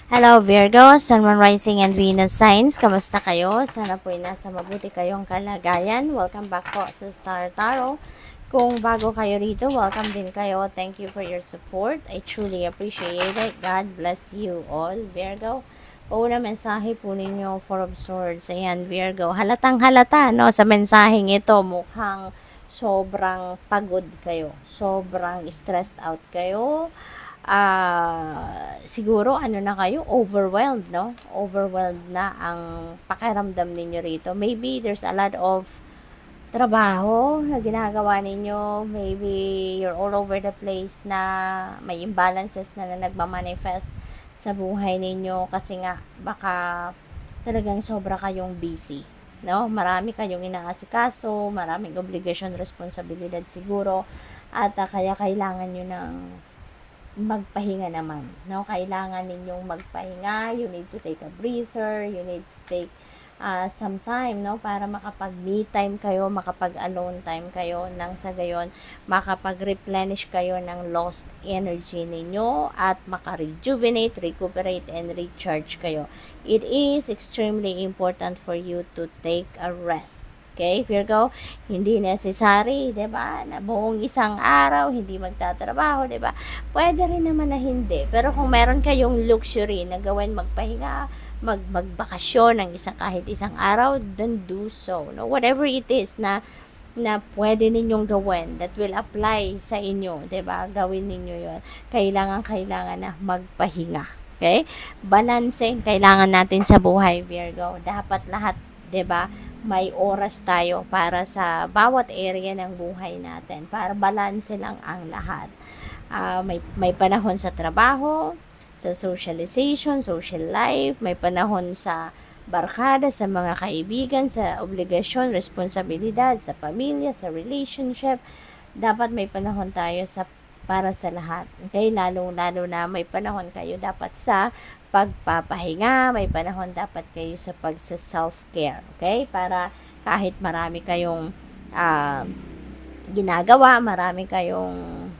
Hello Virgo, Sun, Moon, Rising, and Venus signs. Kamusta kayo? Sana po ay nasa mabuti kayong kalagayan. Welcome back po sa Star Tarot. Kung bago kayo rito, welcome din kayo. Thank you for your support. I truly appreciate it. God bless you all, Virgo. Una mensahe po ninyo, Four of Swords. Ayan, Virgo. Halatang halata, no? Sa mensaheng ito, mukhang sobrang pagod kayo. Sobrang stressed out kayo. Siguro ano na kayo, overwhelmed, no? Overwhelmed na ang pakiramdam ninyo rito. Maybe there's a lot of trabaho na ginagawa ninyo. Maybe you're all over the place na may imbalances na nagmamanifest sa buhay ninyo kasi nga baka talagang sobra kayong busy. No? Marami kayong inaasikaso, maraming obligasyon, responsibilidad siguro at kaya kailangan nyo ng magpahinga naman, no? Kailangan ninyong magpahinga, you need to take a breather, you need to take some time, no? Para makapag-me time kayo, makapag-alone time kayo, nang sa gayon, makapag-replenish kayo ng lost energy ninyo at maka-rejuvenate, recuperate, and recharge kayo. It is extremely important for you to take a rest. Okay, Virgo, hindi necessary, 'di ba? Na buong isang araw hindi magtatrabaho, 'di ba? Pwede rin naman na hindi. Pero kung meron kayong luxury na gawin magpahinga, magbakasyon ng kahit isang araw, then do so. No, whatever it is na pwede ninyong gawin that will apply sa inyo, 'di ba? Gawin ninyo 'yon. Kailangan na magpahinga. Okay? Balance kailangan natin sa buhay, Virgo. Dapat lahat, 'di ba? May oras tayo para sa bawat area ng buhay natin, para balance lang ang lahat. May panahon sa trabaho, sa socialization, social life, may panahon sa barkada, sa mga kaibigan, sa obligasyon, responsibilidad, sa pamilya, sa relationship. Dapat may panahon tayo para sa lahat. Okay? Lalo na may panahon kayo dapat sa pagpapahinga, may panahon dapat kayo sa self-care, okay? Para kahit marami kayong ginagawa, marami kayong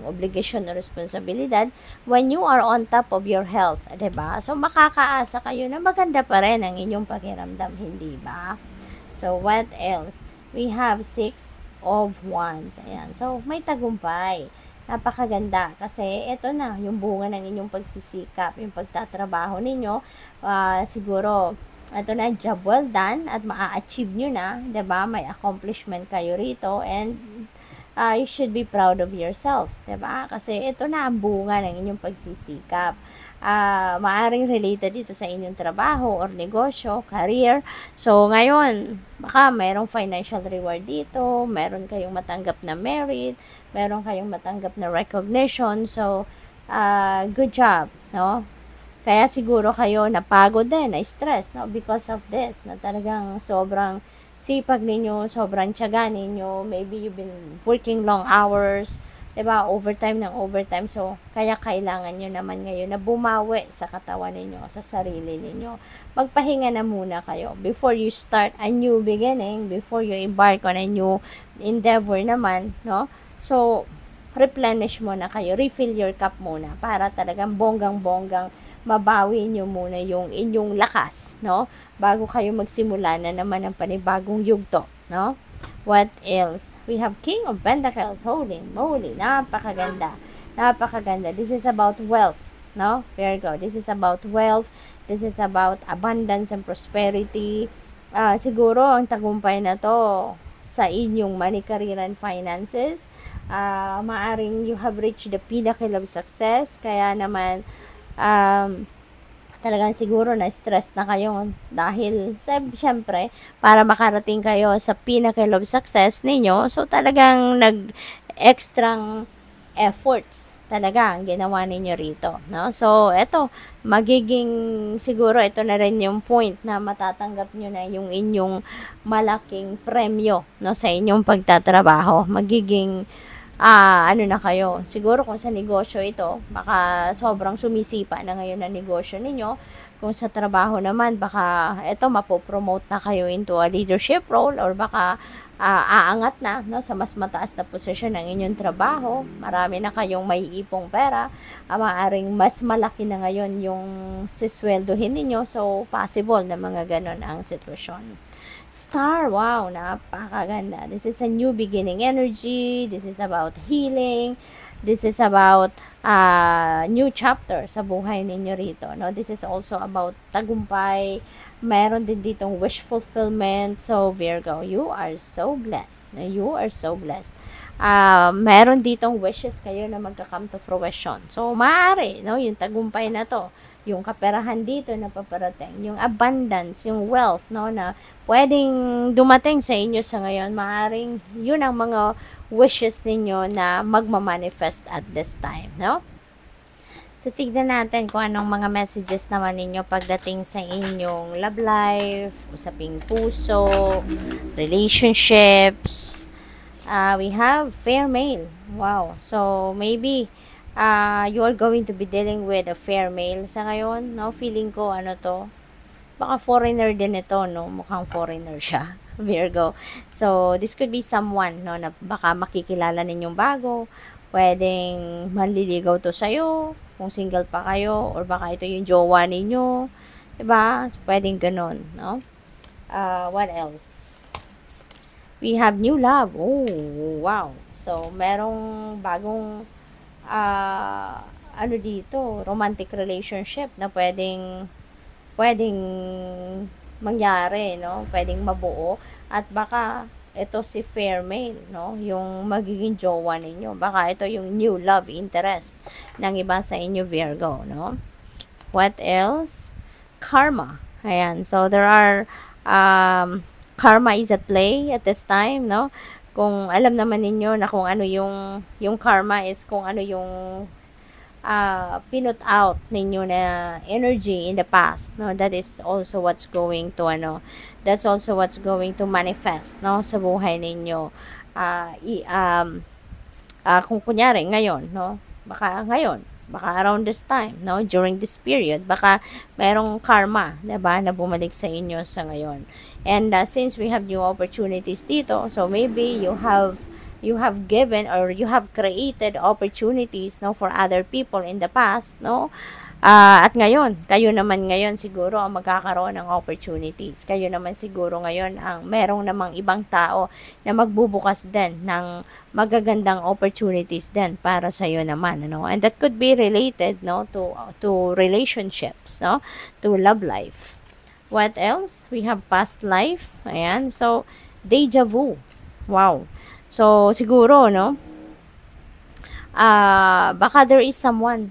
obligasyon o responsibilidad, when you are on top of your health, 'di ba? So makakaasa kayo na maganda pa rin ang inyong pakiramdam, hindi ba? So what else? We have 6 of Wands. Ayan. So may tagumpay. Napakaganda kasi ito na yung bunga ng inyong pagsisikap, yung pagtatrabaho ninyo. Siguro ito na, job well done at maa-achieve nyo na, 'di ba? May accomplishment kayo rito and you should be proud of yourself, 'di ba? Kasi ito na ang bunga ng inyong pagsisikap. Maaring related dito sa inyong trabaho or negosyo, career. So, ngayon, baka mayroong financial reward dito, meron kayong matanggap na merit, meron kayong matanggap na recognition. So, good job, no? Kaya siguro kayo napagod din, na-stress, no? Because of this, na talagang sobrang sipag ninyo, sobrang tiyaga ninyo. Maybe you've been working long hours, 'di ba? Overtime ng overtime. So, kaya kailangan nyo naman ngayon na bumawi sa katawan ninyo, sa sarili ninyo. Magpahinga na muna kayo before you start a new beginning, before you embark on a new endeavor naman, no? So, replenish muna kayo, refill your cup muna para talagang bonggang-bonggang mabawi nyo muna yung inyong lakas, no? Bago kayo magsimula na naman ng panibagong yugto, no? What else? We have King of Pentacles. Holy moly. Napakaganda. Napakaganda. This is about wealth. No? Virgo. This is about wealth. This is about abundance and prosperity. Siguro, ang tagumpay na to sa inyong money, career, and finances. Maaring you have reached the pinnacle of success. Kaya naman, talagang siguro na stress na kayo dahil syempre para makarating kayo sa pinnacle of success ninyo, so talagang extrang efforts talaga ang ginawa ninyo rito, no? So eto, magiging siguro ito na rin yung point na matatanggap nyo na yung inyong malaking premyo, no, sa inyong pagtatrabaho. Magiging ano na kayo, siguro kung sa negosyo ito, baka sobrang sumisipa na ngayon na negosyo ninyo. Kung sa trabaho naman, baka ito mapopromote na kayo into a leadership role or baka aangat na, no, sa mas mataas na posisyon ng inyong trabaho, marami na kayong may ipong pera, maaaring mas malaki na ngayon yung sisweldohin ninyo, so possible na mga ganon ang sitwasyon. Star, wow, napakaganda. This is a new beginning energy, this is about healing, this is about new chapter sa buhay ninyo rito, no? This is also about tagumpay, meron din ditong wish fulfillment. So Virgo, you are so blessed. You are so blessed. Meron ditong wishes kayo na magka-come to fruition. So maaari, no, yung tagumpay na to, yung kaperahan dito na paparating, yung abundance, yung wealth, no, na pwedeng dumating sa inyo sa ngayon, maaring yun ang mga wishes ninyo na magma-manifest at this time, no? So, tignan natin kung anong mga messages naman ninyo pagdating sa inyong love life, usaping puso, relationships. We have fair male. Wow. So, maybe you are going to be dealing with a fair male sa ngayon, no? Feeling ko, ano to, baka foreigner din ito, no? Mukhang foreigner siya, Virgo. So, this could be someone, no, na baka makikilala ninyong bago. Pwedeng manliligaw to sa'yo, kung single pa kayo, or baka ito yung jowa ninyo, diba? So, pwedeng ganon, no? What else? We have new love. Oh, wow. So, merong bagong, ano dito, romantic relationship na pwedeng mangyari, no? Pwedeng mabuo, at baka ito si fair male, no, yung magiging jowa ninyo. Baka ito yung new love interest ng iba sa inyo, Virgo, no? What else? Karma. Ayan. So, there are, karma is at play at this time, no? Kung alam naman ninyo na kung ano yung karma is kung ano yung pinut out ninyo na energy in the past, no, that is also what's going to that's also what's going to manifest, no, sa buhay ninyo. Kung kunyari ngayon, no, baka around this time, no, during this period, baka merong karma, diba, na bumalik sa inyo sa ngayon. And since we have new opportunities dito, so maybe you have given or you have created opportunities, no, for other people in the past, no, at ngayon kayo naman ngayon siguro ang magkakaroon ng opportunities. Kayo naman siguro ngayon ang merong namang ibang tao na magbubukas din ng magagandang opportunities din para sa iyo naman, no, and that could be related, no, to relationships, no, to love life. What else? We have past life. Ayan. So, deja vu. Wow. So, siguro, no, baka there is someone,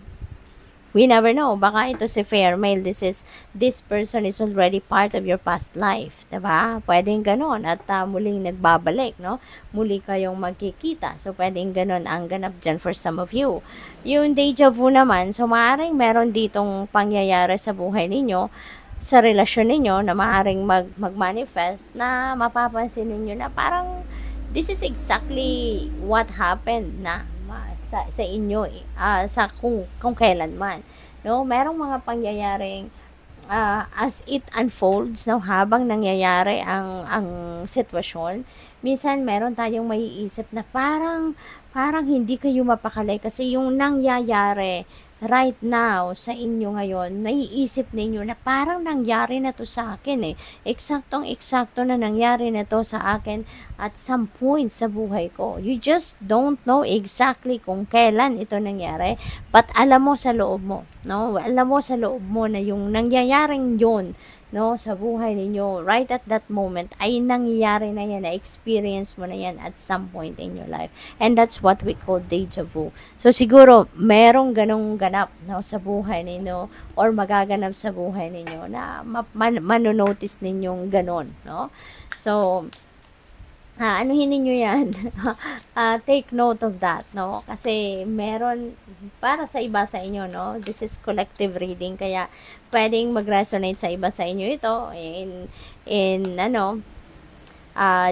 we never know, baka ito si fair male, this person is already part of your past life, diba? Pwedeng ganon, at muling nagbabalik, no? Muli kayong magkikita, so pwedeng ganon ang ganap dyan for some of you. Yung deja vu naman, so maaaring meron ditong pangyayari sa buhay ninyo, sa relasyon ninyo, na maaaring mag-manifest, na mapapansin ninyo na parang, this is exactly what happened na sa inyo, sa kung kailan man, no, merong mga pangyayaring as it unfolds, no, habang nangyayari ang sitwasyon, minsan meron tayong maiisip na parang hindi kayo mapakali kasi yung nangyayari right now sa inyo ngayon, naiisip ninyo na parang nangyari na to sa akin, eksaktong-eksakto na nangyari na to sa akin at some point sa buhay ko. You just don't know exactly kung kailan ito nangyari, but alam mo sa loob mo, no? Alam mo sa loob mo na yung nangyayaring yun, no, sa buhay ninyo, right at that moment, ay nangyayari na yan, na-experience mo na yan at some point in your life. And that's what we call deja vu. So, siguro, merong ganong ganap, no, sa buhay ninyo, or magaganap sa buhay ninyo, na manonotice ninyong ganon, no? So, anuhin ninyo yan. Take note of that, no? Kasi meron, para sa iba sa inyo, no? This is collective reading, kaya pwedeng mag-resonate sa iba sa inyo ito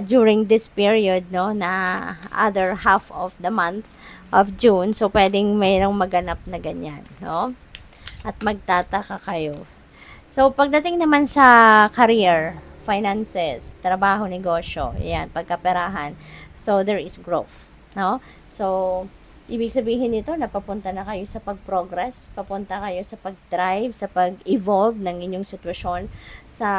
during this period, no, na other half of the month of June. So, pwedeng mayroong maganap na ganyan, no? At magtataka kayo. So, pagdating naman sa career, finances, trabaho, negosyo, yan, pagkaperahan. So, there is growth, no? So, ibig sabihin nito na papunta na kayo sa pag-progress, papunta kayo sa pag-thrive, sa pag-evolve ng inyong sitwasyon sa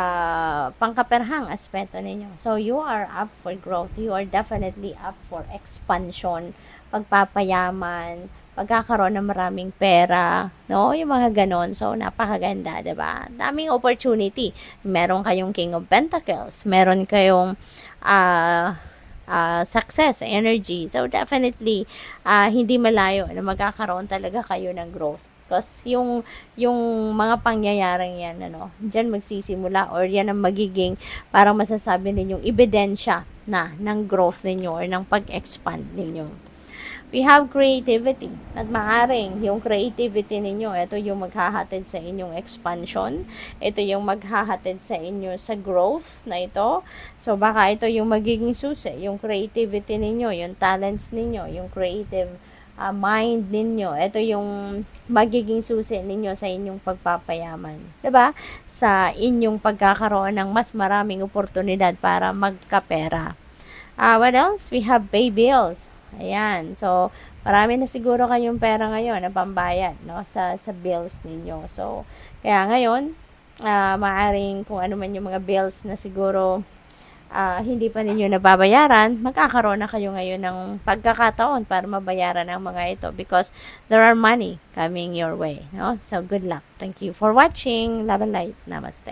pangkaperhang aspeto ninyo. So, you are up for growth. You are definitely up for expansion, pagpapayaman, pagkakaroon ng maraming pera, no? Yung mga ganon. So, napakaganda, 'di ba? Daming opportunity. Meron kayong King of Pentacles, meron kayong success, energy. So, definitely, hindi malayo na magkakaroon talaga kayo ng growth. Because yung mga pangyayaring yan, dyan magsisimula or yan ang magiging parang masasabi ninyong ebidensya na ng growth ninyo or ng pag-expand ninyo. We have creativity. At maaring yung creativity ninyo, ito yung maghahatid sa inyong expansion. Ito yung maghahatid sa inyo sa growth na ito. So, baka ito yung magiging susi. Yung creativity ninyo, yung talents ninyo, yung creative mind ninyo. Ito yung magiging susi ninyo sa inyong pagpapayaman. 'Di ba? Sa inyong pagkakaroon ng mas maraming oportunidad para magkapera. What else? We have pay bills. Ayan. So, marami na siguro kayong pera ngayon na pambayad, no, sa bills ninyo. So, kaya ngayon, maaring kung ano man yung mga bills na siguro hindi pa ninyo nababayaran, magkakaroon na kayo ngayon ng pagkakataon para mabayaran ang mga ito because there are money coming your way, no? So, good luck. Thank you for watching. Love and light. Namaste.